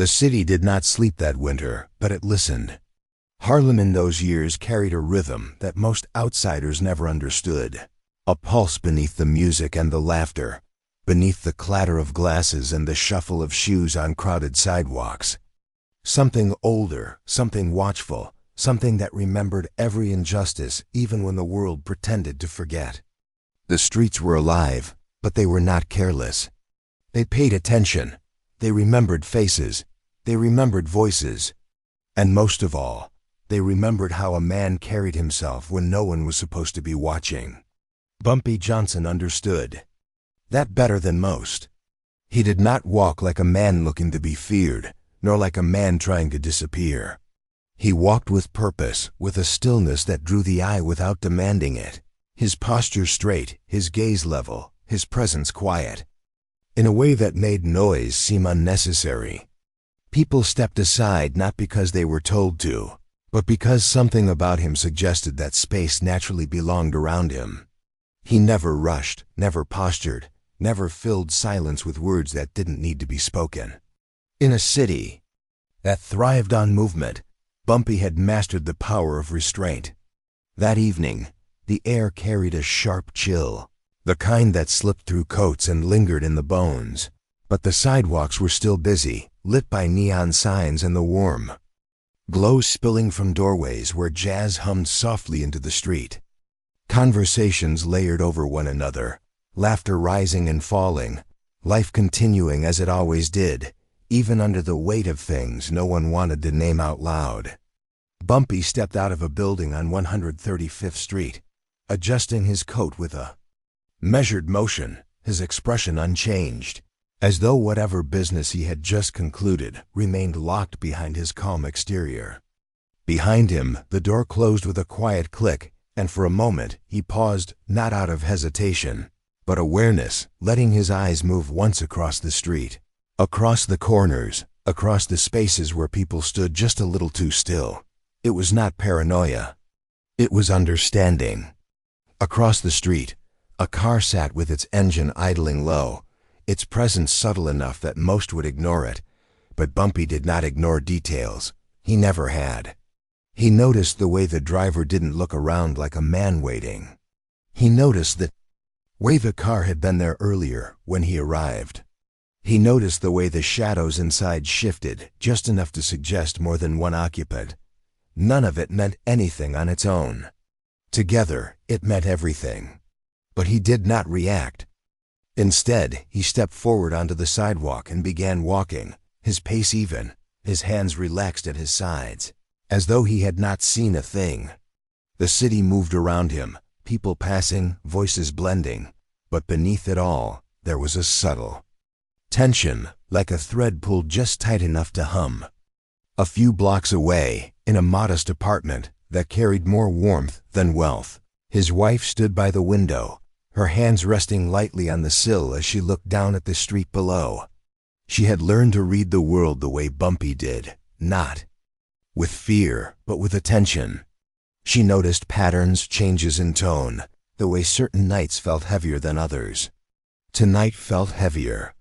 The city did not sleep that winter, but it listened. Harlem in those years carried a rhythm that most outsiders never understood. A pulse beneath the music and the laughter, beneath the clatter of glasses and the shuffle of shoes on crowded sidewalks. Something older, something watchful, something that remembered every injustice even when the world pretended to forget. The streets were alive, but they were not careless. They paid attention. They remembered faces. They remembered voices. And most of all, they remembered how a man carried himself when no one was supposed to be watching. Bumpy Johnson understood that better than most. He did not walk like a man looking to be feared, nor like a man trying to disappear. He walked with purpose, with a stillness that drew the eye without demanding it. His posture straight, his gaze level, his presence quiet. In a way that made noise seem unnecessary. People stepped aside not because they were told to, but because something about him suggested that space naturally belonged around him. He never rushed, never postured, never filled silence with words that didn't need to be spoken. In a city that thrived on movement, Bumpy had mastered the power of restraint. That evening, the air carried a sharp chill, the kind that slipped through coats and lingered in the bones. But the sidewalks were still busy, lit by neon signs and the warm glow spilling from doorways where jazz hummed softly into the street. Conversations layered over one another, laughter rising and falling, life continuing as it always did, even under the weight of things no one wanted to name out loud. Bumpy stepped out of a building on 135th Street, adjusting his coat with a measured motion, his expression unchanged, as though whatever business he had just concluded remained locked behind his calm exterior. Behind him, the door closed with a quiet click, and for a moment he paused, not out of hesitation, but awareness, letting his eyes move once across the street, across the corners, across the spaces where people stood just a little too still. It was not paranoia. It was understanding. Across the street, a car sat with its engine idling low, its presence subtle enough that most would ignore it, but Bumpy did not ignore details. He never had. He noticed the way the driver didn't look around like a man waiting. He noticed the way the car had been there earlier when he arrived. He noticed the way the shadows inside shifted just enough to suggest more than one occupant. None of it meant anything on its own. Together, it meant everything. But he did not react. Instead, he stepped forward onto the sidewalk and began walking, his pace even, his hands relaxed at his sides, as though he had not seen a thing. The city moved around him, people passing, voices blending, but beneath it all, there was a subtle tension, like a thread pulled just tight enough to hum. A few blocks away, in a modest apartment that carried more warmth than wealth, his wife stood by the window, her hands resting lightly on the sill as she looked down at the street below. She had learned to read the world the way Bumpy did, not with fear, but with attention. She noticed patterns, changes in tone, the way certain nights felt heavier than others. Tonight felt heavier.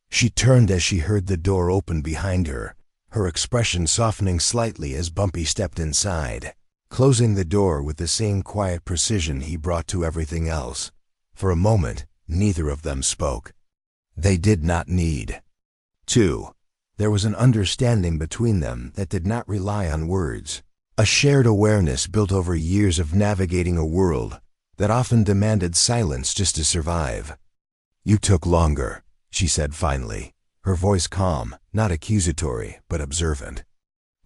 She turned as she heard the door open behind her, her expression softening slightly as Bumpy stepped inside, closing the door with the same quiet precision he brought to everything else. For a moment, neither of them spoke. They did not need to. There was an understanding between them that did not rely on words, a shared awareness built over years of navigating a world that often demanded silence just to survive. "You took longer," she said finally, her voice calm, not accusatory, but observant.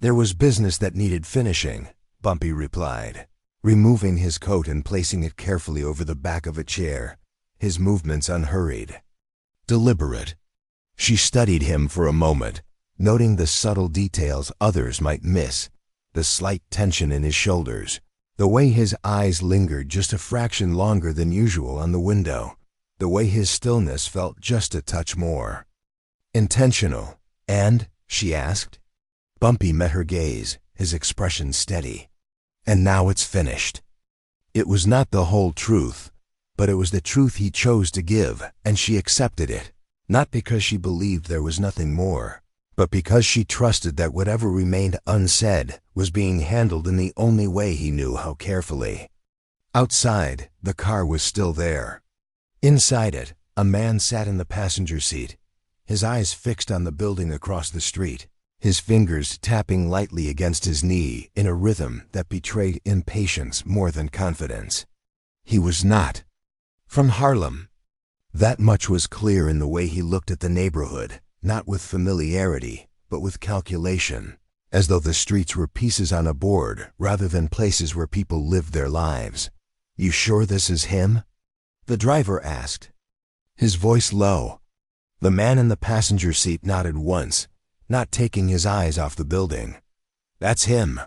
"There was business that needed finishing," Bumpy replied, removing his coat and placing it carefully over the back of a chair, his movements unhurried, deliberate. She studied him for a moment, noting the subtle details others might miss, the slight tension in his shoulders, the way his eyes lingered just a fraction longer than usual on the window, the way his stillness felt just a touch more intentional. "And?" she asked. Bumpy met her gaze, his expression steady. "And now it's finished." It was not the whole truth, but it was the truth he chose to give, and she accepted it, not because she believed there was nothing more, but because she trusted that whatever remained unsaid was being handled in the only way he knew how carefully. Outside, the car was still there. Inside it, a man sat in the passenger seat, his eyes fixed on the building across the street, his fingers tapping lightly against his knee in a rhythm that betrayed impatience more than confidence. He was not from Harlem. That much was clear in the way he looked at the neighborhood, not with familiarity, but with calculation, as though the streets were pieces on a board rather than places where people lived their lives. "You sure this is him?" the driver asked, his voice low. The man in the passenger seat nodded once, not taking his eyes off the building. "That's him."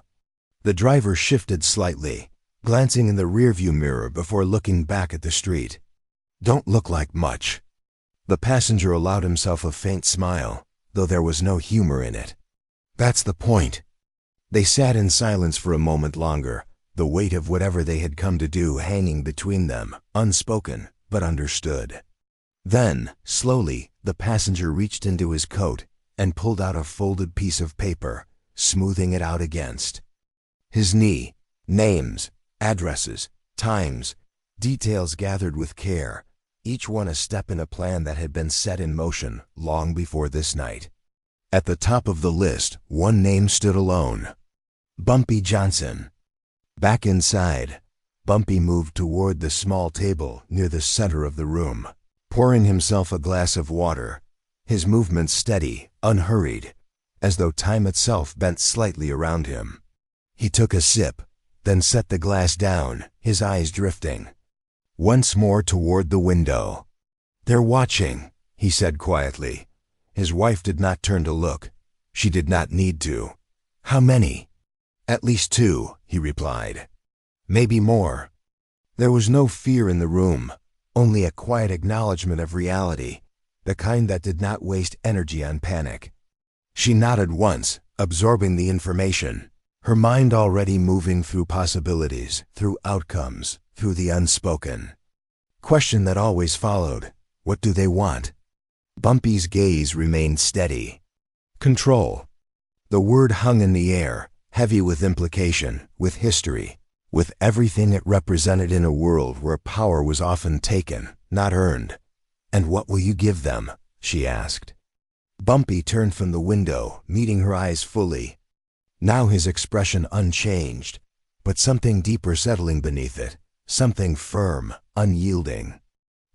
The driver shifted slightly, glancing in the rearview mirror before looking back at the street. "Don't look like much." The passenger allowed himself a faint smile, though there was no humor in it. "That's the point." They sat in silence for a moment longer, the weight of whatever they had come to do hanging between them, unspoken but understood. Then, slowly, the passenger reached into his coat and pulled out a folded piece of paper, smoothing it out against his knee. Names, addresses, times, details gathered with care, each one a step in a plan that had been set in motion long before this night. At the top of the list, one name stood alone: Bumpy Johnson. Back inside, Bumpy moved toward the small table near the center of the room, pouring himself a glass of water, his movements steady, unhurried, as though time itself bent slightly around him. He took a sip, then set the glass down, his eyes drifting once more toward the window. "They're watching," he said quietly. His wife did not turn to look. She did not need to. "How many?" "At least 2, he replied. "Maybe more." There was no fear in the room, only a quiet acknowledgement of reality, the kind that did not waste energy on panic. She nodded once, absorbing the information, her mind already moving through possibilities, through outcomes, through the unspoken question that always followed: what do they want? Bumpy's gaze remained steady. Control. The word hung in the air, heavy with implication, with history, with everything it represented in a world where power was often taken, not earned. "And what will you give them?" she asked. Bumpy turned from the window, meeting her eyes fully. Now his expression unchanged, but something deeper settling beneath it, something firm, unyielding.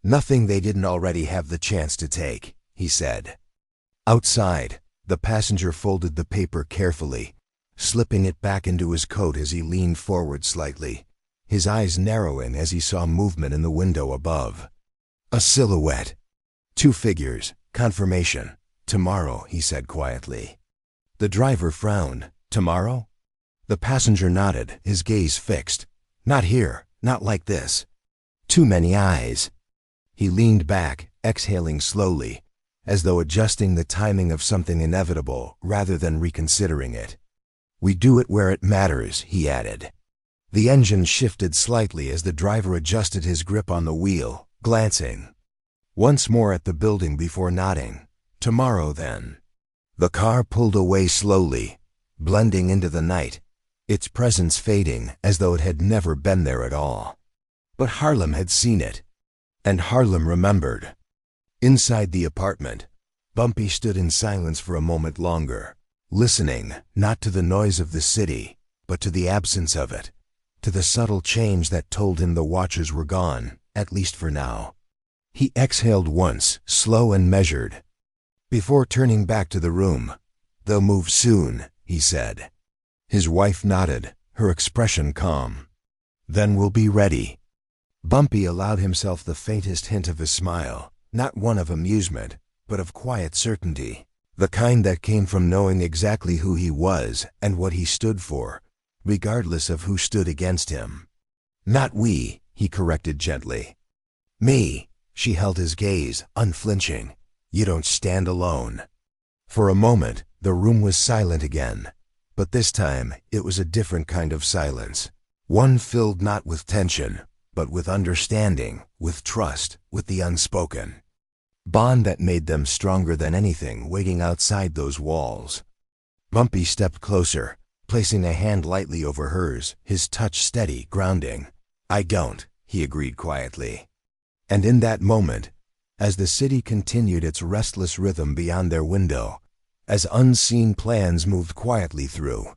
"Nothing they didn't already have the chance to take," he said. Outside, the passenger folded the paper carefully, slipping it back into his coat as he leaned forward slightly, his eyes narrowing as he saw movement in the window above. A silhouette. 2 figures. Confirmation. "Tomorrow," he said quietly. The driver frowned. "Tomorrow?" The passenger nodded, his gaze fixed. "Not here, not like this. Too many eyes." He leaned back, exhaling slowly, as though adjusting the timing of something inevitable rather than reconsidering it. "We do it where it matters," he added. The engine shifted slightly as the driver adjusted his grip on the wheel, glancing once more at the building before nodding. "Tomorrow, then." The car pulled away slowly, blending into the night, its presence fading as though it had never been there at all. But Harlem had seen it, and Harlem remembered. Inside the apartment, Bumpy stood in silence for a moment longer, listening not to the noise of the city, but to the absence of it, to the subtle change that told him the watchers were gone, at least for now. He exhaled once, slow and measured, before turning back to the room. "They'll move soon," he said. His wife nodded, her expression calm. "Then we'll be ready." Bumpy allowed himself the faintest hint of a smile, not one of amusement, but of quiet certainty, the kind that came from knowing exactly who he was and what he stood for, regardless of who stood against him. "Not we," he corrected gently. "Me." She held his gaze, unflinching. "You don't stand alone." For a moment, the room was silent again, but this time it was a different kind of silence, one filled not with tension, but with understanding, with trust, with the unspoken. bond that made them stronger than anything waiting outside those walls. Bumpy stepped closer, placing a hand lightly over hers, his touch steady, grounding. "I don't," he agreed quietly. And in that moment, as the city continued its restless rhythm beyond their window, as unseen plans moved quietly through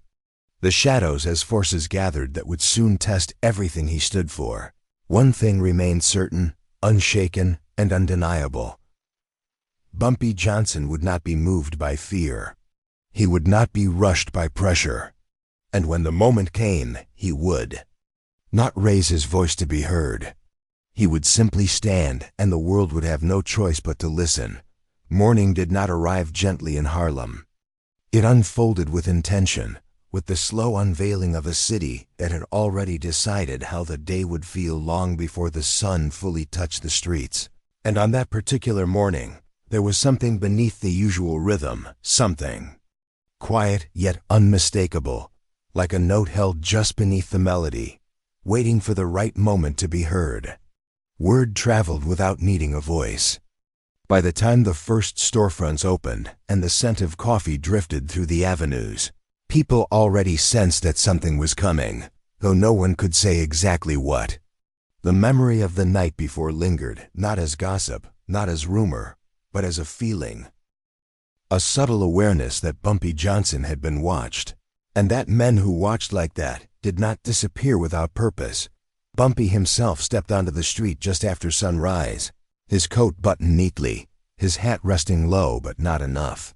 the shadows as forces gathered that would soon test everything he stood for, one thing remained certain, unshaken, and undeniable. Bumpy Johnson would not be moved by fear. He would not be rushed by pressure. And when the moment came, he would not raise his voice to be heard. He would simply stand, and the world would have no choice but to listen. Morning did not arrive gently in Harlem. It unfolded with intention, with the slow unveiling of a city that had already decided how the day would feel long before the sun fully touched the streets. And on that particular morning, there was something beneath the usual rhythm, something quiet yet unmistakable, like a note held just beneath the melody, waiting for the right moment to be heard. Word traveled without needing a voice. By the time the first storefronts opened and the scent of coffee drifted through the avenues, people already sensed that something was coming, though no one could say exactly what. The memory of the night before lingered, not as gossip, not as rumor, but as a feeling. A subtle awareness that Bumpy Johnson had been watched, and that men who watched like that did not disappear without purpose. Bumpy himself stepped onto the street just after sunrise, his coat buttoned neatly, his hat resting low but not enough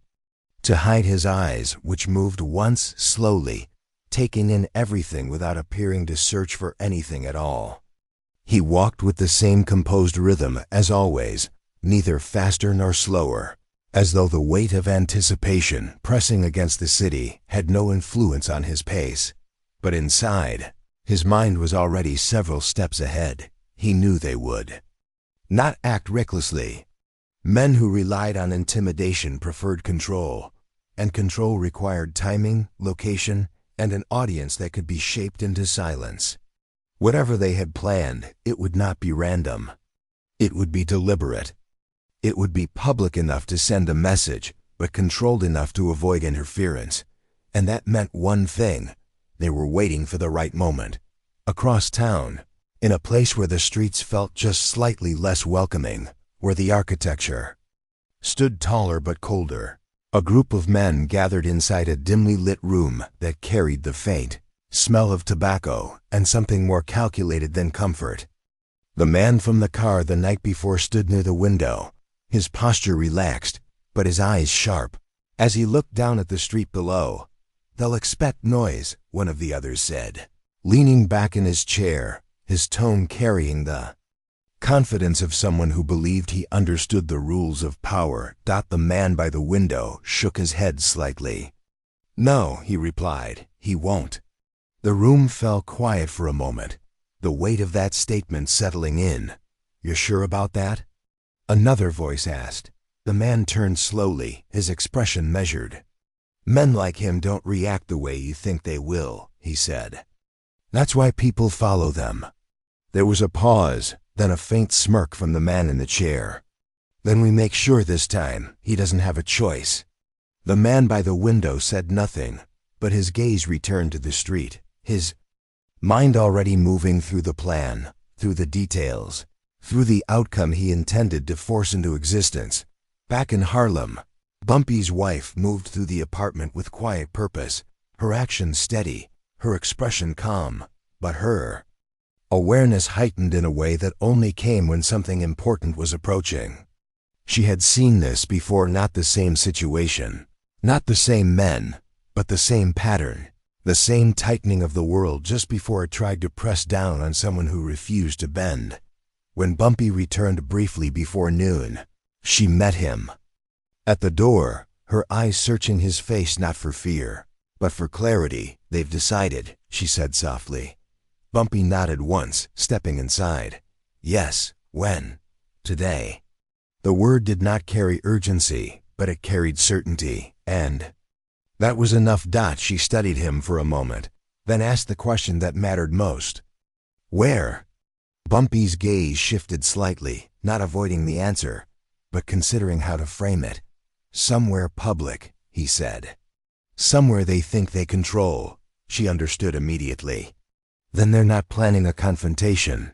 to hide his eyes, which moved once slowly, taking in everything without appearing to search for anything at all. He walked with the same composed rhythm as always, neither faster nor slower, as though the weight of anticipation pressing against the city had no influence on his pace. But inside, his mind was already several steps ahead. He knew they would not act recklessly. Men who relied on intimidation preferred control, and control required timing, location, and an audience that could be shaped into silence. Whatever they had planned, it would not be random. It would be deliberate. It would be public enough to send a message, but controlled enough to avoid interference. And that meant one thing: they were waiting for the right moment. Across town, in a place where the streets felt just slightly less welcoming, where the architecture stood taller but colder, a group of men gathered inside a dimly lit room that carried the faint smell of tobacco and something more calculated than comfort. The man from the car the night before stood near the window, his posture relaxed, but his eyes sharp. As he looked down at the street below, "They'll expect noise," one of the others said, leaning back in his chair, his tone carrying the confidence of someone who believed he understood the rules of power. The man by the window shook his head slightly. "No," he replied, "he won't." The room fell quiet for a moment, the weight of that statement settling in. "You're sure about that?" Another voice asked. The man turned slowly, his expression measured. "Men like him don't react the way you think they will," he said. "That's why people follow them." There was a pause, then a faint smirk from the man in the chair. "Then we make sure this time he doesn't have a choice." The man by the window said nothing, but his gaze returned to the street, his mind already moving through the plan, through the details, through the outcome he intended to force into existence. Back in Harlem, Bumpy's wife moved through the apartment with quiet purpose, her action steady, her expression calm, but her awareness heightened in a way that only came when something important was approaching. She had seen this before, not the same situation, not the same men, but the same pattern, the same tightening of the world just before it tried to press down on someone who refused to bend. When Bumpy returned briefly before noon, she met him at the door, her eyes searching his face not for fear, but for clarity. "They've decided," she said softly. Bumpy nodded once, stepping inside. "Yes, when?" "Today." The word did not carry urgency, but it carried certainty, and that was enough. She studied him for a moment, then asked the question that mattered most. "Where?" Bumpy's gaze shifted slightly, not avoiding the answer. but considering how to frame it. Somewhere public, he said. Somewhere they think they control. She understood immediately. Then they're not planning a confrontation,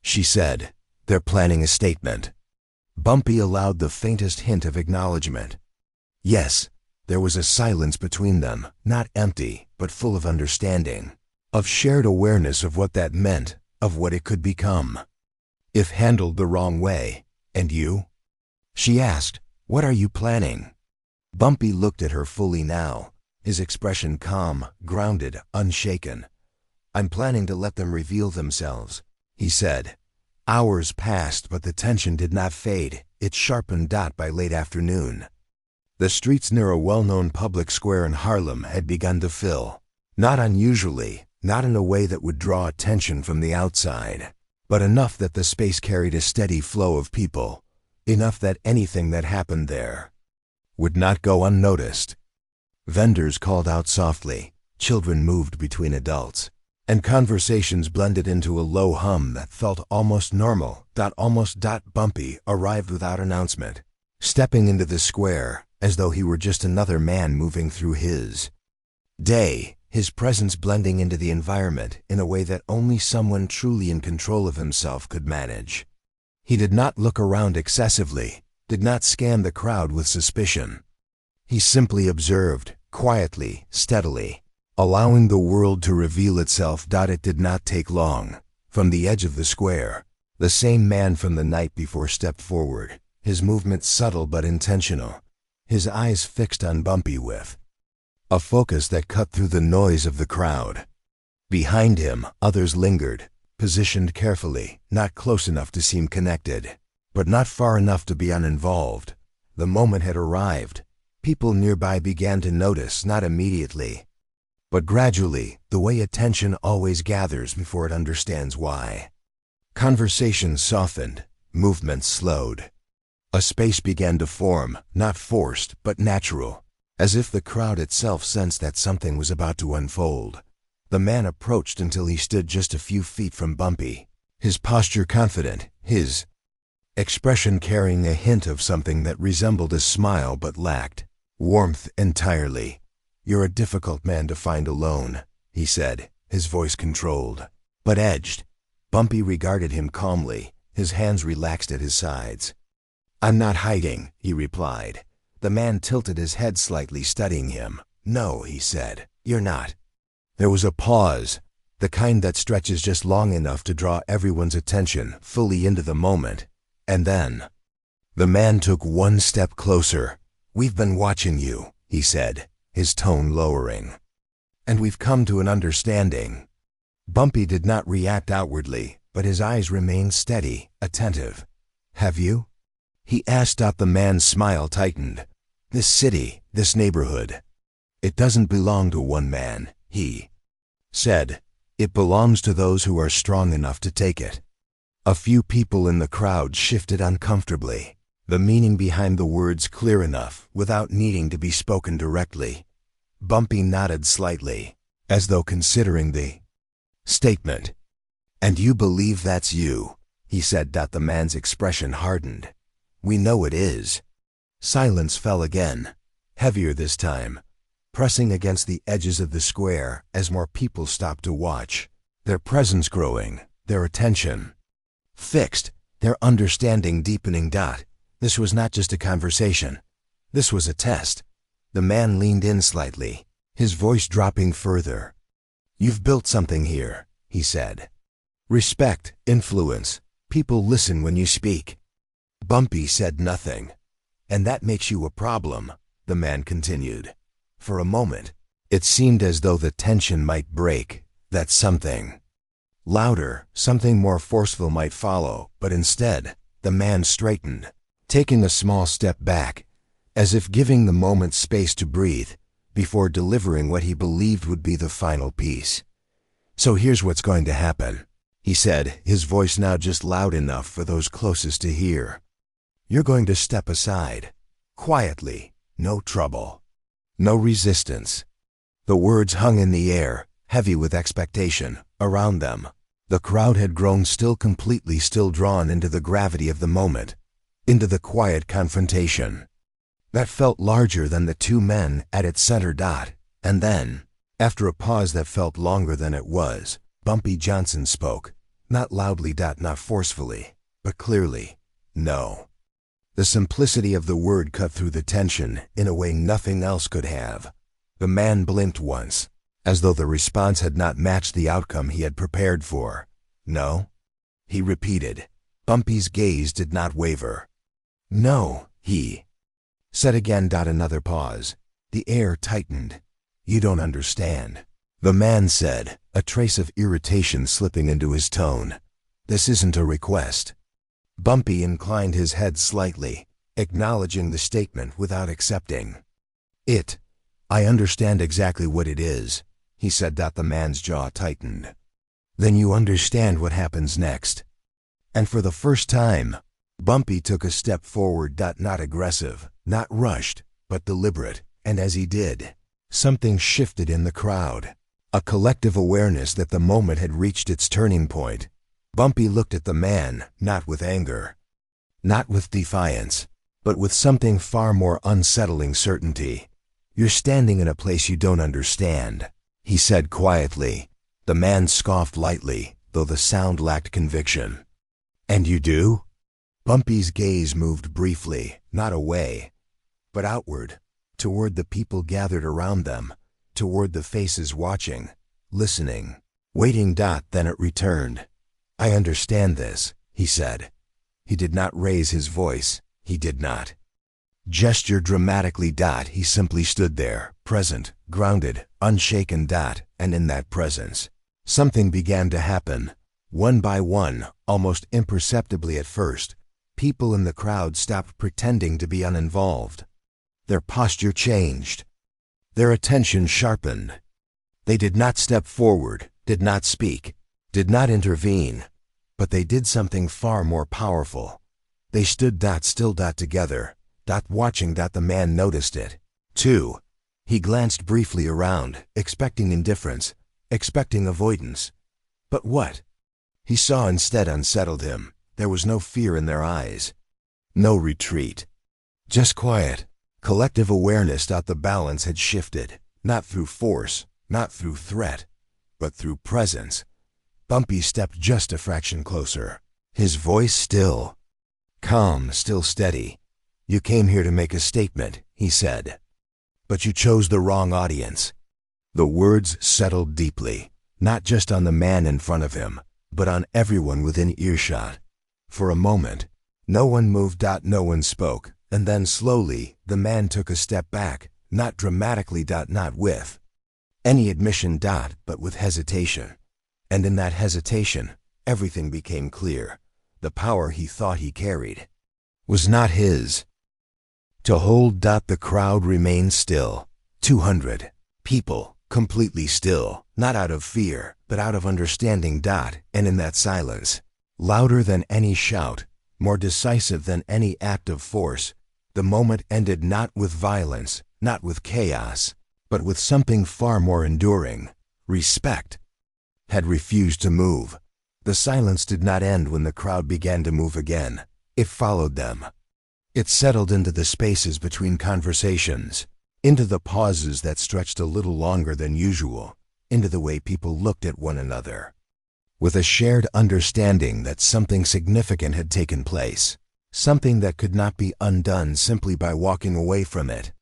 she said. They're planning a statement. Bumpy allowed the faintest hint of acknowledgement. Yes, there was a silence between them, not empty, but full of understanding, of shared awareness of what that meant, of what it could become, if handled the wrong way. And you? She asked, what are you planning? Bumpy looked at her fully now, his expression calm, grounded, unshaken. I'm planning to let them reveal themselves, he said. Hours passed, but the tension did not fade. It sharpened by late afternoon. The streets near a well-known public square in Harlem had begun to fill. Not unusually, not in a way that would draw attention from the outside, but enough that the space carried a steady flow of people, enough that anything that happened there would not go unnoticed. Vendors called out softly, children moved between adults, and conversations blended into a low hum that felt almost normal. Bumpy arrived without announcement, stepping into the square as though he were just another man moving through his day, his presence blending into the environment in a way that only someone truly in control of himself could manage. He did not look around excessively, did not scan the crowd with suspicion. He simply observed, quietly, steadily, allowing the world to reveal itself. It did not take long. From the edge of the square, the same man from the night before stepped forward, his movements subtle but intentional, his eyes fixed on Bumpy with a focus that cut through the noise of the crowd. Behind him, others lingered, positioned carefully, not close enough to seem connected, but not far enough to be uninvolved. The moment had arrived. People nearby began to notice, not immediately, but gradually, the way attention always gathers before it understands why. Conversations softened, movements slowed. A space began to form, not forced, but natural, as if the crowd itself sensed that something was about to unfold. The man approached until he stood just a few feet from Bumpy, his posture confident, his expression carrying a hint of something that resembled a smile but lacked warmth entirely. You're a difficult man to find alone, he said, his voice controlled, but edged. Bumpy regarded him calmly, his hands relaxed at his sides. I'm not hiding, he replied. The man tilted his head slightly, studying him. No, he said, you're not. There was a pause, the kind that stretches just long enough to draw everyone's attention fully into the moment. And then the man took one step closer. We've been watching you, he said, his tone lowering. And we've come to an understanding. Bumpy did not react outwardly, but his eyes remained steady, attentive. Have you? He asked. The man's smile tightened. This city, this neighborhood, it doesn't belong to one man, he said. It belongs to those who are strong enough to take it. A few people in the crowd shifted uncomfortably, the meaning behind the words clear enough without needing to be spoken directly. Bumpy nodded slightly, as though considering the statement. And you believe that's you, he said. The man's expression hardened. We know it is. Silence fell again, heavier this time, pressing against the edges of the square as more people stopped to watch, their presence growing, their attention fixed, their understanding deepening. This was not just a conversation. This was a test. The man leaned in slightly, his voice dropping further. You've built something here, he said. Respect, influence, people listen when you speak. Bumpy said nothing. And that makes you a problem, the man continued. For a moment, it seemed as though the tension might break, that something louder, something more forceful might follow, but instead, the man straightened, taking a small step back, as if giving the moment space to breathe, before delivering what he believed would be the final piece. So here's what's going to happen, he said, his voice now just loud enough for those closest to hear. You're going to step aside, quietly, no trouble, no resistance. The words hung in the air, heavy with expectation. Around them, the crowd had grown still, completely still, drawn into the gravity of the moment. into the quiet confrontation that felt larger than the two men at its center. And then, after a pause that felt longer than it was, Bumpy Johnson spoke, not loudly, not forcefully, but clearly. No. The simplicity of the word cut through the tension in a way nothing else could have. The man blinked once, as though the response had not matched the outcome he had prepared for. No? He repeated. Bumpy's gaze did not waver. No, he said again. Another pause. The air tightened. You don't understand, the man said, a trace of irritation slipping into his tone. This isn't a request. Bumpy inclined his head slightly, acknowledging the statement without accepting it. I understand exactly what it is, he said. The man's jaw tightened. Then you understand what happens next. And for the first time, Bumpy took a step forward. Not aggressive, not rushed, but deliberate, and as he did, something shifted in the crowd. A collective awareness that the moment had reached its turning point. Bumpy looked at the man, not with anger, not with defiance, but with something far more unsettling: certainty. You're standing in a place you don't understand, he said quietly. The man scoffed lightly, though the sound lacked conviction. And you do? Bumpy's gaze moved briefly, not away, but outward, toward the people gathered around them, toward the faces watching, listening, waiting. Then it returned. I understand this, he said. He did not raise his voice. He did not gesture dramatically. He simply stood there, present, grounded, unshaken. And in that presence, something began to happen. One by one, almost imperceptibly at first, people in the crowd stopped pretending to be uninvolved. Their posture changed. Their attention sharpened. They did not step forward, did not speak, did not intervene, but they did something far more powerful. They stood still together, watching. The man noticed it, too. He glanced briefly around, expecting indifference, expecting avoidance. But what he saw instead unsettled him. There was no fear in their eyes, no retreat, just quiet, collective awareness. The balance had shifted, not through force, not through threat, but through presence. Bumpy stepped just a fraction closer, his voice still, calm, still steady. You came here to make a statement, he said, but you chose the wrong audience. The words settled deeply, not just on the man in front of him, but on everyone within earshot. For a moment, no one moved. No one spoke, and then slowly, the man took a step back, not dramatically. Not with any admission. But with hesitation. And in that hesitation, everything became clear. The power he thought he carried was not his to hold. The crowd remained still. 200 people, completely still, not out of fear, but out of understanding. And in that silence, louder than any shout, more decisive than any act of force, the moment ended not with violence, not with chaos, but with something far more enduring. Respect had refused to move. The silence did not end when the crowd began to move again. It followed them. It settled into the spaces between conversations, into the pauses that stretched a little longer than usual, into the way people looked at one another, with a shared understanding that something significant had taken place, something that could not be undone simply by walking away from it.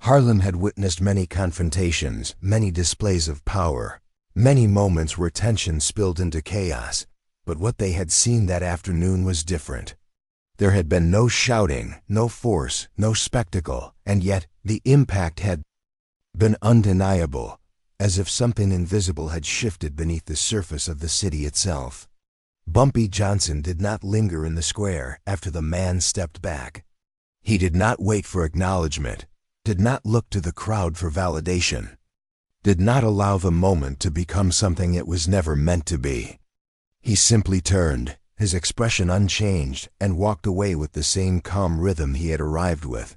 Harlem had witnessed many confrontations, many displays of power, many moments where tension spilled into chaos, but what they had seen that afternoon was different. There had been no shouting, no force, no spectacle, and yet the impact had been undeniable, as if something invisible had shifted beneath the surface of the city itself. Bumpy Johnson did not linger in the square after the man stepped back. He did not wait for acknowledgement, did not look to the crowd for validation, did not allow the moment to become something it was never meant to be. He simply turned, his expression unchanged, and walked away with the same calm rhythm he had arrived with,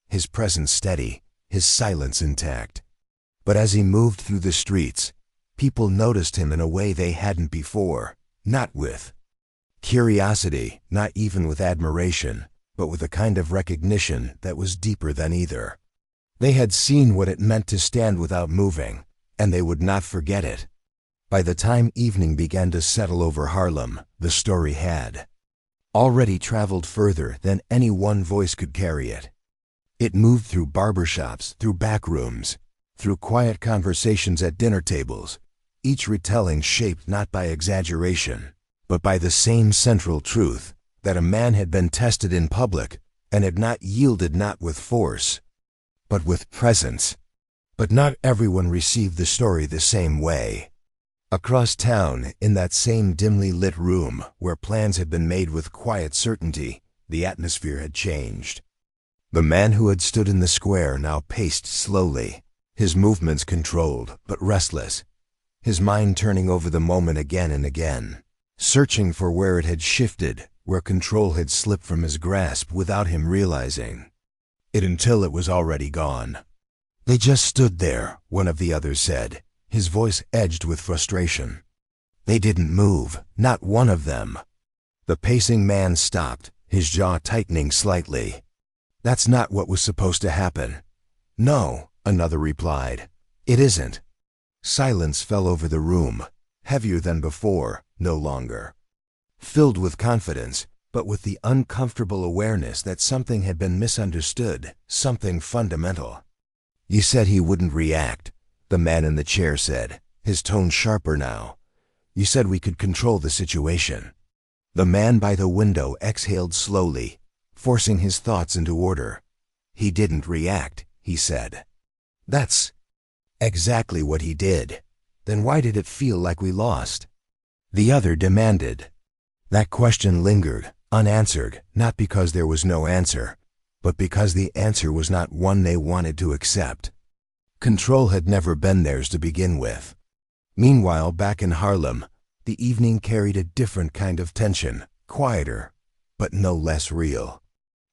his presence steady, his silence intact. But as he moved through the streets, people noticed him in a way they hadn't before, not with curiosity, not even with admiration, but with a kind of recognition that was deeper than either. They had seen what it meant to stand without moving, and they would not forget it. By the time evening began to settle over Harlem, the story had already traveled further than any one voice could carry it. It moved through barbershops, through back rooms, through quiet conversations at dinner tables, each retelling shaped not by exaggeration, but by the same central truth, that a man had been tested in public and had not yielded, not with force, but with presence. But not everyone received the story the same way. Across town, in that same dimly lit room where plans had been made with quiet certainty, the atmosphere had changed. The man who had stood in the square now paced slowly, his movements controlled but restless, his mind turning over the moment again and again, searching for where it had shifted, where control had slipped from his grasp without him realizing it until it was already gone. "They just stood there," one of the others said, his voice edged with frustration. "They didn't move, not one of them." The pacing man stopped, his jaw tightening slightly. "That's not what was supposed to happen." "No," another replied. "It isn't." Silence fell over the room, heavier than before, no longer filled with confidence, but with the uncomfortable awareness that something had been misunderstood, something fundamental. "You said he wouldn't react," the man in the chair said, his tone sharper now. "You said we could control the situation." The man by the window exhaled slowly, forcing his thoughts into order. "He didn't react," he said. "That's exactly what he did. Then why did it feel like we lost?" the other demanded. That question lingered, unanswered, not because there was no answer, but because the answer was not one they wanted to accept. Control had never been theirs to begin with. Meanwhile, back in Harlem, the evening carried a different kind of tension, quieter, but no less real.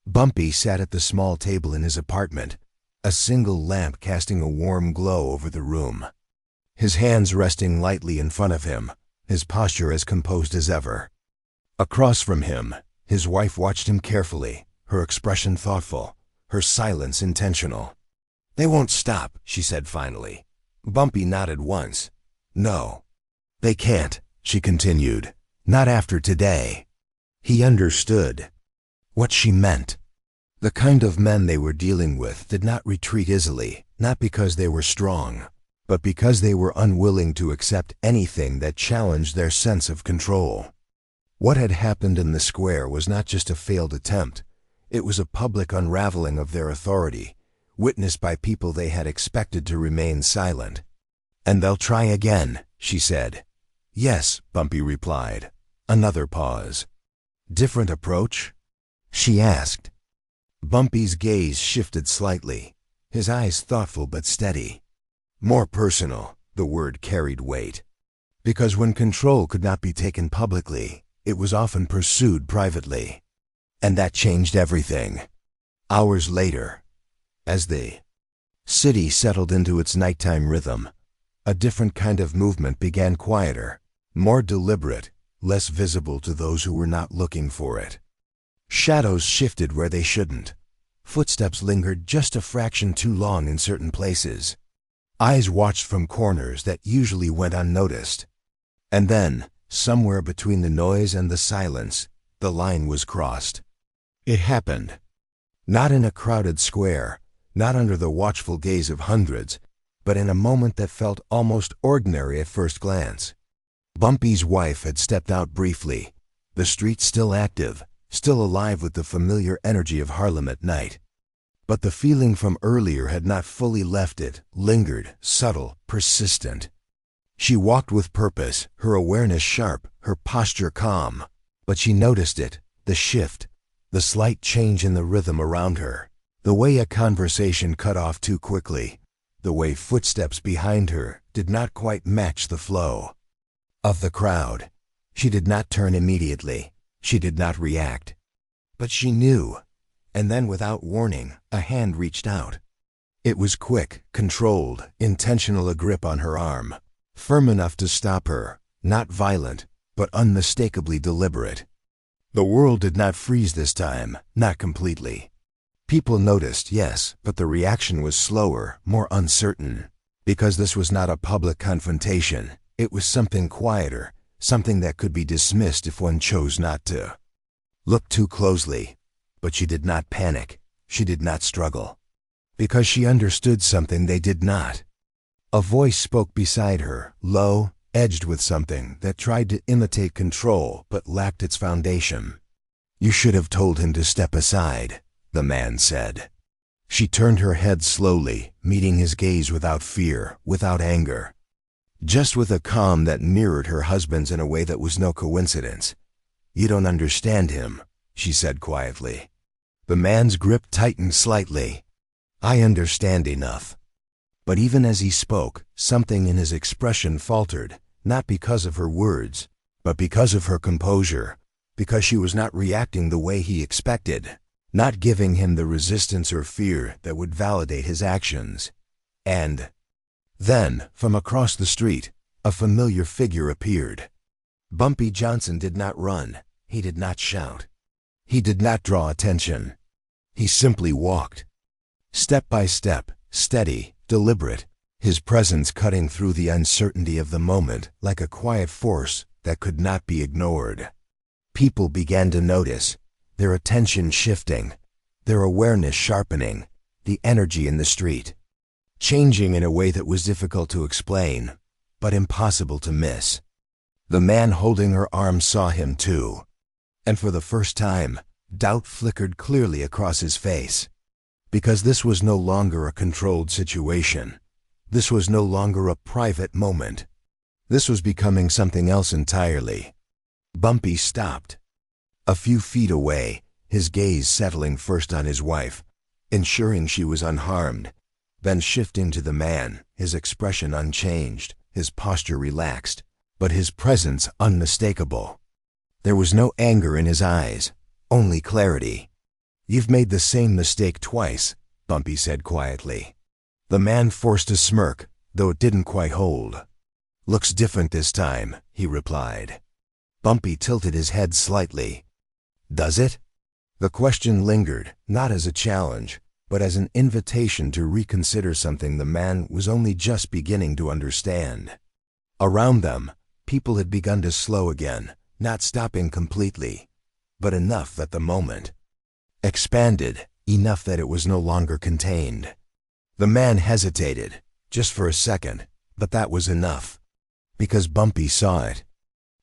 Bumpy sat at the small table in his apartment, a single lamp casting a warm glow over the room. His hands resting lightly in front of him, his posture as composed as ever. Across from him, his wife watched him carefully, her expression thoughtful, her silence intentional. "They won't stop," she said finally. Bumpy nodded once. "No, they can't," she continued. "Not after today." He understood what she meant. The kind of men they were dealing with did not retreat easily, not because they were strong, but because they were unwilling to accept anything that challenged their sense of control. What had happened in the square was not just a failed attempt. It was a public unraveling of their authority, witnessed by people they had expected to remain silent. "And they'll try again," she said. "Yes," Bumpy replied. Another pause. "Different approach?" she asked. Bumpy's gaze shifted slightly, his eyes thoughtful but steady. "More personal," the word carried weight. Because when control could not be taken publicly, it was often pursued privately. And that changed everything. Hours later, as the city settled into its nighttime rhythm, a different kind of movement began, quieter, more deliberate, less visible to those who were not looking for it. Shadows shifted where they shouldn't. Footsteps lingered just a fraction too long in certain places. Eyes watched from corners that usually went unnoticed. And then, somewhere between the noise and the silence, the line was crossed. It happened. Not in a crowded square, not under the watchful gaze of hundreds, but in a moment that felt almost ordinary at first glance. Bumpy's wife had stepped out briefly, the street still active, still alive with the familiar energy of Harlem at night. But the feeling from earlier had not fully left it, lingered, subtle, persistent. She walked with purpose, her awareness sharp, her posture calm. But she noticed it, the shift, the slight change in the rhythm around her, the way a conversation cut off too quickly, the way footsteps behind her did not quite match the flow of the crowd. She did not turn immediately. She did not react. But she knew. And then, without warning, a hand reached out. It was quick, controlled, intentional, a grip on her arm, firm enough to stop her, not violent, but unmistakably deliberate. The world did not freeze this time, not completely. People noticed, yes, but the reaction was slower, more uncertain. Because this was not a public confrontation, it was something quieter, something that could be dismissed if one chose not to. Look too closely. But she did not panic. She did not struggle. Because she understood something they did not. A voice spoke beside her, low, edged with something that tried to imitate control but lacked its foundation. "You should have told him to step aside," the man said. She turned her head slowly, meeting his gaze without fear, without anger. Just with a calm that mirrored her husband's in a way that was no coincidence. "You don't understand him," she said quietly. The man's grip tightened slightly. "I understand enough." But even as he spoke, something in his expression faltered, not because of her words, but because of her composure, because she was not reacting the way he expected, not giving him the resistance or fear that would validate his actions. And then, from across the street, a familiar figure appeared. Bumpy Johnson did not run. He did not shout. He did not draw attention. He simply walked. Step by step, steady, deliberate, his presence cutting through the uncertainty of the moment like a quiet force that could not be ignored. People began to notice, their attention shifting, their awareness sharpening, the energy in the street, changing in a way that was difficult to explain, but impossible to miss. The man holding her arm saw him too, and for the first time, doubt flickered clearly across his face. Because this was no longer a controlled situation. This was no longer a private moment. This was becoming something else entirely. Bumpy stopped. A few feet away, his gaze settling first on his wife, ensuring she was unharmed, then shifting to the man, his expression unchanged, his posture relaxed, but his presence unmistakable. There was no anger in his eyes, only clarity. "You've made the same mistake twice," Bumpy said quietly. The man forced a smirk, though it didn't quite hold. "Looks different this time," he replied. Bumpy tilted his head slightly. "Does it?" The question lingered, not as a challenge, but as an invitation to reconsider something the man was only just beginning to understand. Around them, people had begun to slow again, not stopping completely, but enough that the moment expanded, enough that it was no longer contained. The man hesitated, just for a second, but that was enough, because Bumpy saw it.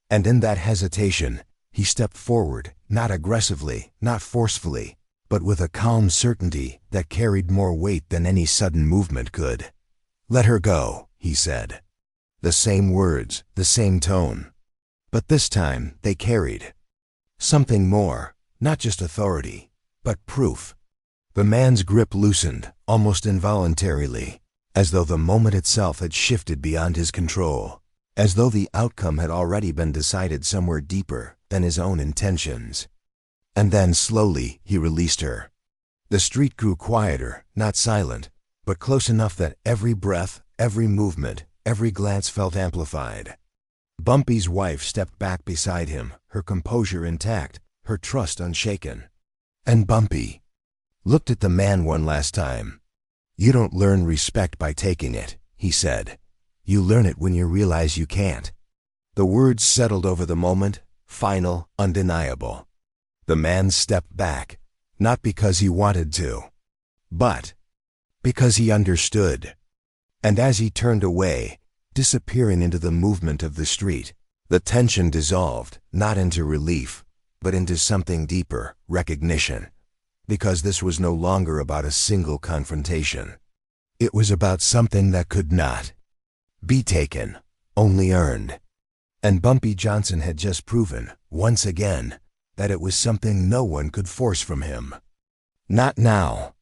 And in that hesitation, he stepped forward, not aggressively, not forcefully, but with a calm certainty that carried more weight than any sudden movement could. "Let her go," he said. The same words, the same tone. But this time, they carried something more, not just authority, but proof. The man's grip loosened, almost involuntarily, as though the moment itself had shifted beyond his control, as though the outcome had already been decided somewhere deeper than his own intentions. And then slowly he released her. The street grew quieter, not silent, but close enough that every breath, every movement, every glance felt amplified. Bumpy's wife stepped back beside him, her composure intact, her trust unshaken. And Bumpy looked at the man one last time. "You don't learn respect by taking it," he said. "You learn it when you realize you can't." The words settled over the moment, final, undeniable. The man stepped back, not because he wanted to, but because he understood. And as he turned away, disappearing into the movement of the street, the tension dissolved, not into relief, but into something deeper, recognition. Because this was no longer about a single confrontation. It was about something that could not be taken, only earned. And Bumpy Johnson had just proven, once again, that it was something no one could force from him. Not now.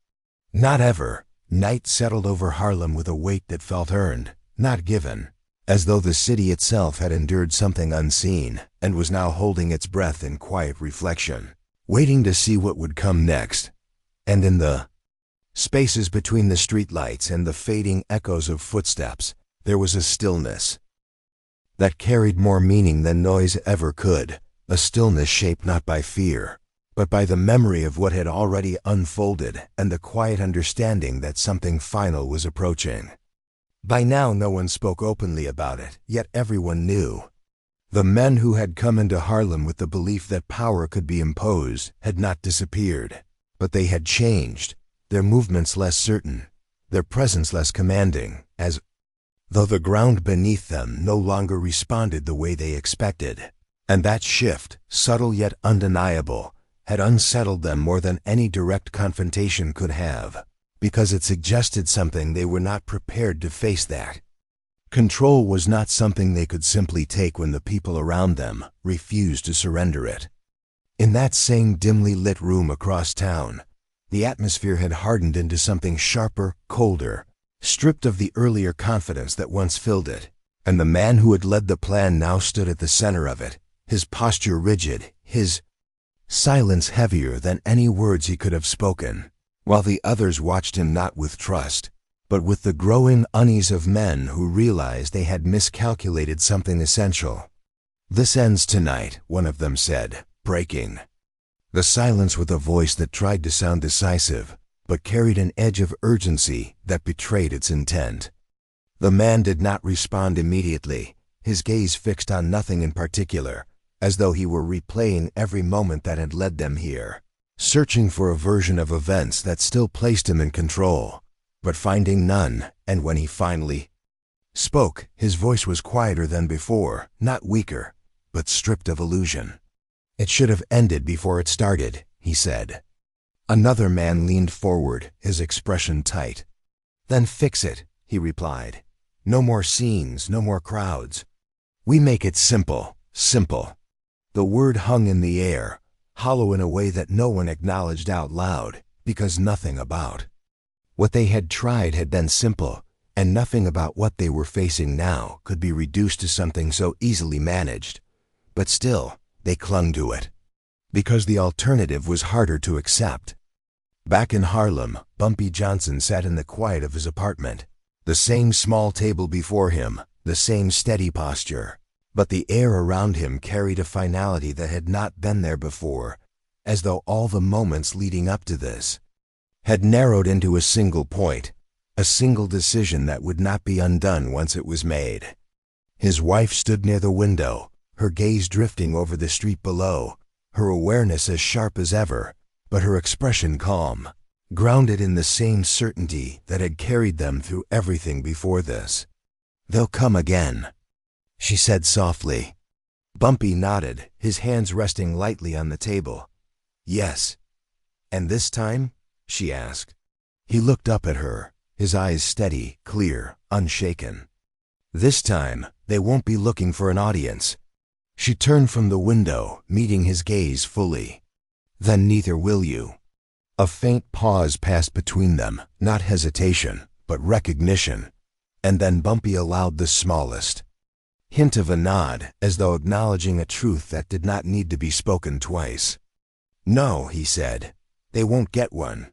Not ever. Night settled over Harlem with a weight that felt earned, not given, as though the city itself had endured something unseen and was now holding its breath in quiet reflection, waiting to see what would come next. And in the spaces between the streetlights and the fading echoes of footsteps, there was a stillness that carried more meaning than noise ever could, a stillness shaped not by fear, but by the memory of what had already unfolded and the quiet understanding that something final was approaching. By now no one spoke openly about it, yet everyone knew. The men who had come into Harlem with the belief that power could be imposed had not disappeared, but they had changed, their movements less certain, their presence less commanding, as though the ground beneath them no longer responded the way they expected. And that shift, subtle yet undeniable, had unsettled them more than any direct confrontation could have, because it suggested something they were not prepared to face. That control was not something they could simply take when the people around them refused to surrender it. In that same dimly lit room across town, the atmosphere had hardened into something sharper, colder, stripped of the earlier confidence that once filled it, and the man who had led the plan now stood at the center of it, his posture rigid, his silence heavier than any words he could have spoken, while the others watched him not with trust, but with the growing unease of men who realized they had miscalculated something essential. "This ends tonight," one of them said, breaking the silence with a voice that tried to sound decisive, but carried an edge of urgency that betrayed its intent. The man did not respond immediately, his gaze fixed on nothing in particular, as though he were replaying every moment that had led them here, searching for a version of events that still placed him in control, but finding none. And when he finally spoke, his voice was quieter than before, not weaker, but stripped of illusion. "It should have ended before it started," he said. Another man leaned forward, his expression tight. "Then fix it," he replied. "No more scenes, no more crowds. We make it simple, simple." The word hung in the air, hollow in a way that no one acknowledged out loud, because nothing about what they had tried had been simple, and nothing about what they were facing now could be reduced to something so easily managed. But still, they clung to it, because the alternative was harder to accept. Back in Harlem, Bumpy Johnson sat in the quiet of his apartment, the same small table before him, the same steady posture. But the air around him carried a finality that had not been there before, as though all the moments leading up to this had narrowed into a single point, a single decision that would not be undone once it was made. His wife stood near the window, her gaze drifting over the street below, her awareness as sharp as ever, but her expression calm, grounded in the same certainty that had carried them through everything before this. "They'll come again," she said softly. Bumpy nodded, his hands resting lightly on the table. "Yes." "And this time?" she asked. He looked up at her, his eyes steady, clear, unshaken. "This time, they won't be looking for an audience." She turned from the window, meeting his gaze fully. "Then neither will you." A faint pause passed between them, not hesitation, but recognition, and then Bumpy allowed the smallest hint of a nod, as though acknowledging a truth that did not need to be spoken twice. "No," he said, "they won't get one."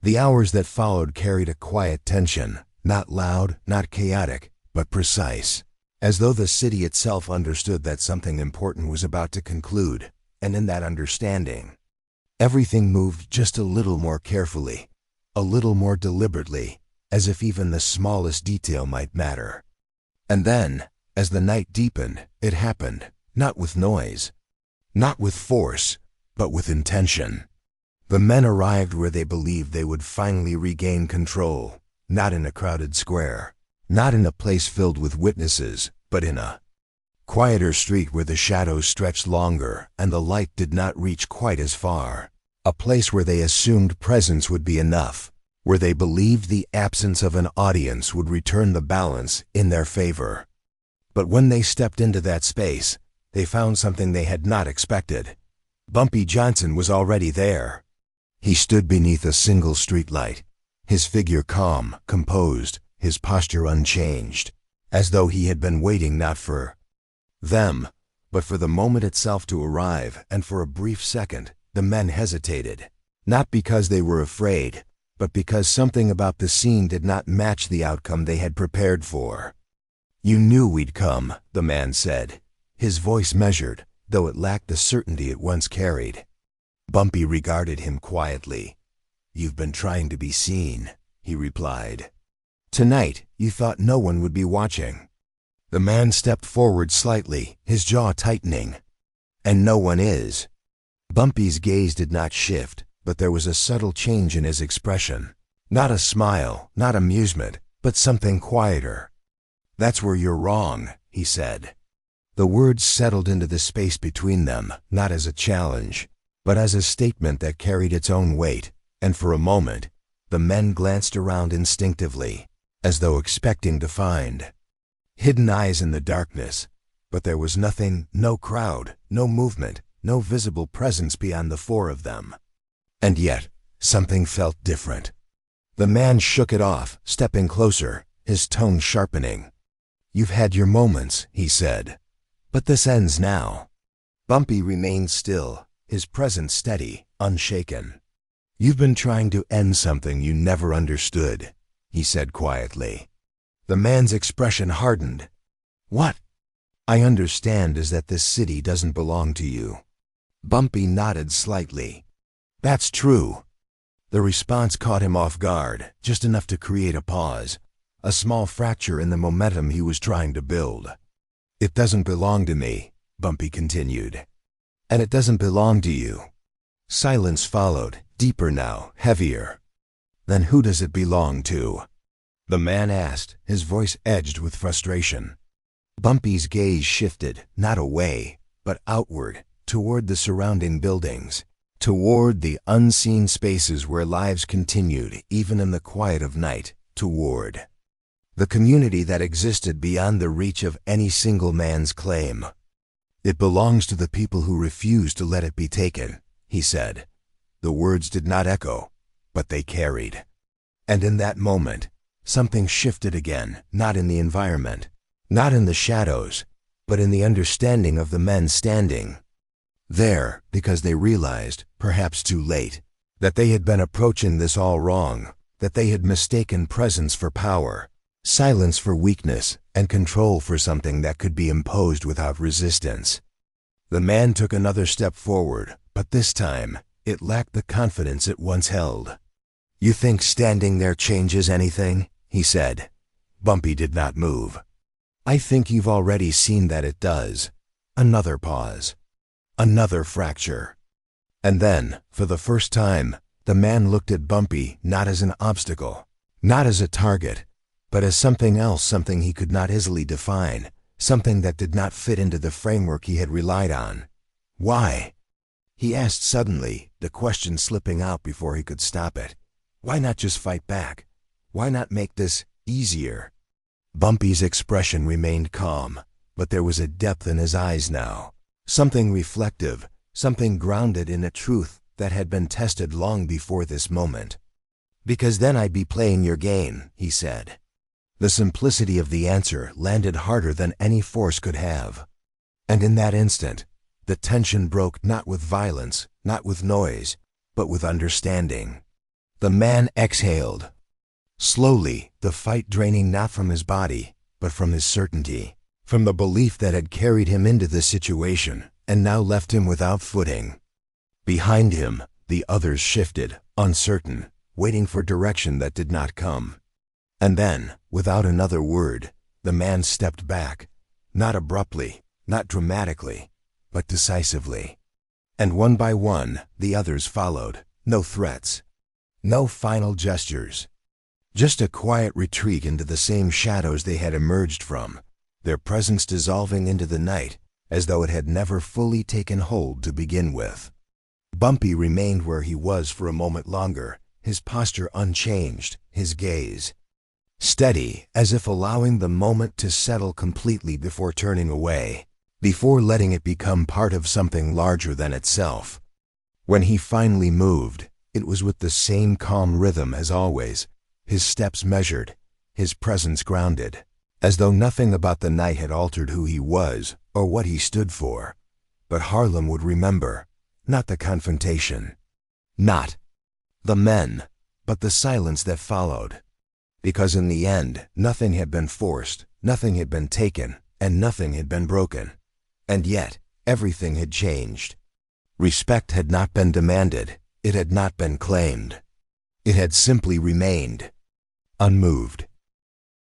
The hours that followed carried a quiet tension, not loud, not chaotic, but precise, as though the city itself understood that something important was about to conclude, and in that understanding, everything moved just a little more carefully, a little more deliberately, as if even the smallest detail might matter. And then, as the night deepened, it happened, not with noise, not with force, but with intention. The men arrived where they believed they would finally regain control, not in a crowded square, not in a place filled with witnesses, but in a quieter street where the shadows stretched longer and the light did not reach quite as far. A place where they assumed presence would be enough, where they believed the absence of an audience would return the balance in their favor. But when they stepped into that space, they found something they had not expected. Bumpy Johnson was already there. He stood beneath a single streetlight, his figure calm, composed, his posture unchanged, as though he had been waiting not for them, but for the moment itself to arrive. And for a brief second, the men hesitated, not because they were afraid, but because something about the scene did not match the outcome they had prepared for. "You knew we'd come," the man said, his voice measured, though it lacked the certainty it once carried. Bumpy regarded him quietly. "You've been trying to be seen," he replied. "Tonight, you thought no one would be watching." The man stepped forward slightly, his jaw tightening. "And no one is." Bumpy's gaze did not shift, but there was a subtle change in his expression. Not a smile, not amusement, but something quieter. "That's where you're wrong," he said. The words settled into the space between them, not as a challenge, but as a statement that carried its own weight, and for a moment, the men glanced around instinctively, as though expecting to find hidden eyes in the darkness, but there was nothing, no crowd, no movement, no visible presence beyond the four of them. And yet, something felt different. The man shook it off, stepping closer, his tone sharpening. "You've had your moments," he said, "but this ends now." Bumpy remained still, his presence steady, unshaken. "You've been trying to end something you never understood," he said quietly. The man's expression hardened. "What?" "I understand is that this city doesn't belong to you." Bumpy nodded slightly. "That's true." The response caught him off guard, just enough to create a pause, a small fracture in the momentum he was trying to build. "It doesn't belong to me," Bumpy continued. "And it doesn't belong to you." Silence followed, deeper now, heavier. "Then who does it belong to?" the man asked, his voice edged with frustration. Bumpy's gaze shifted, not away, but outward, toward the surrounding buildings, toward the unseen spaces where lives continued even in the quiet of night, toward the community that existed beyond the reach of any single man's claim. "It belongs to the people who refuse to let it be taken," he said. The words did not echo, but they carried. And in that moment, something shifted again, not in the environment, not in the shadows, but in the understanding of the men standing there, because they realized, perhaps too late, that they had been approaching this all wrong, that they had mistaken presence for power, silence for weakness, and control for something that could be imposed without resistance. The man took another step forward, but this time, it lacked the confidence it once held. "You think standing there changes anything?" he said. Bumpy did not move. "I think you've already seen that it does." Another pause. Another fracture. And then, for the first time, the man looked at Bumpy not as an obstacle, not as a target, but as something else, something he could not easily define, something that did not fit into the framework he had relied on. "Why?" he asked suddenly, the question slipping out before he could stop it. "Why not just fight back? Why not make this easier?" Bumpy's expression remained calm, but there was a depth in his eyes now, something reflective, something grounded in a truth that had been tested long before this moment. "Because then I'd be playing your game," he said. The simplicity of the answer landed harder than any force could have. And in that instant, the tension broke not with violence, not with noise, but with understanding. The man exhaled. Slowly, the fight draining not from his body, but from his certainty, from the belief that had carried him into this situation and now left him without footing. Behind him, the others shifted, uncertain, waiting for direction that did not come. And then, without another word, the man stepped back, not abruptly, not dramatically, but decisively. And one by one, the others followed, no threats, no final gestures. Just a quiet retreat into the same shadows they had emerged from, their presence dissolving into the night as though it had never fully taken hold to begin with. Bumpy remained where he was for a moment longer, his posture unchanged, his gaze steady, as if allowing the moment to settle completely before turning away, before letting it become part of something larger than itself. When he finally moved, it was with the same calm rhythm as always, his steps measured, his presence grounded, as though nothing about the night had altered who he was or what he stood for. But Harlem would remember, not the confrontation, not the men, but the silence that followed. Because in the end, nothing had been forced, nothing had been taken, and nothing had been broken. And yet, Everything had changed. Respect had not been demanded, it had not been claimed. It had simply remained, unmoved.